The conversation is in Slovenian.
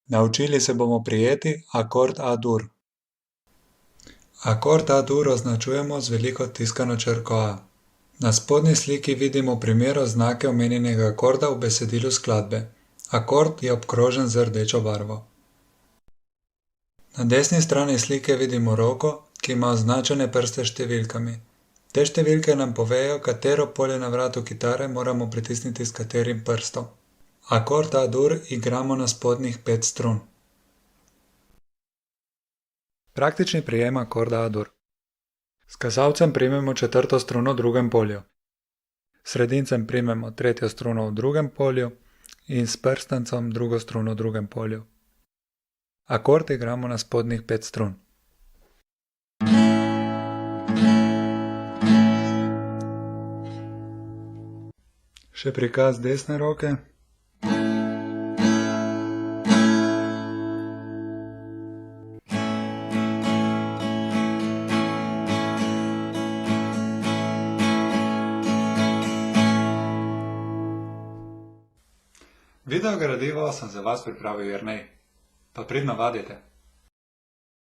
Naučili se bomo prijeti akord A-dur. Akord A-dur označujemo z veliko tiskano črko A. Na spodnji sliki vidimo primer oznake omenjenega akorda v besedilu skladbe. Akord je obkrožen z rdečo barvo. Na desni strani slike vidimo roko, ki ima označene prste s številkami. Te številke nam povejo, katero polje na vratu kitare moramo pritisniti s katerim prstom. Akord A-dur igramo na spodnjih 5 strun. Praktični prijem akorda A-dur. S kazalcem primemo četrto struno v drugem polju. S sredincem primemo tretjo struno v drugem polju in s prstancem drugo struno v drugem polju. Akord igramo na spodnjih 5 strun. Še prikaz desne roke. Video gradivo sem za vas pripravil Jernej. Pa pridno vadite!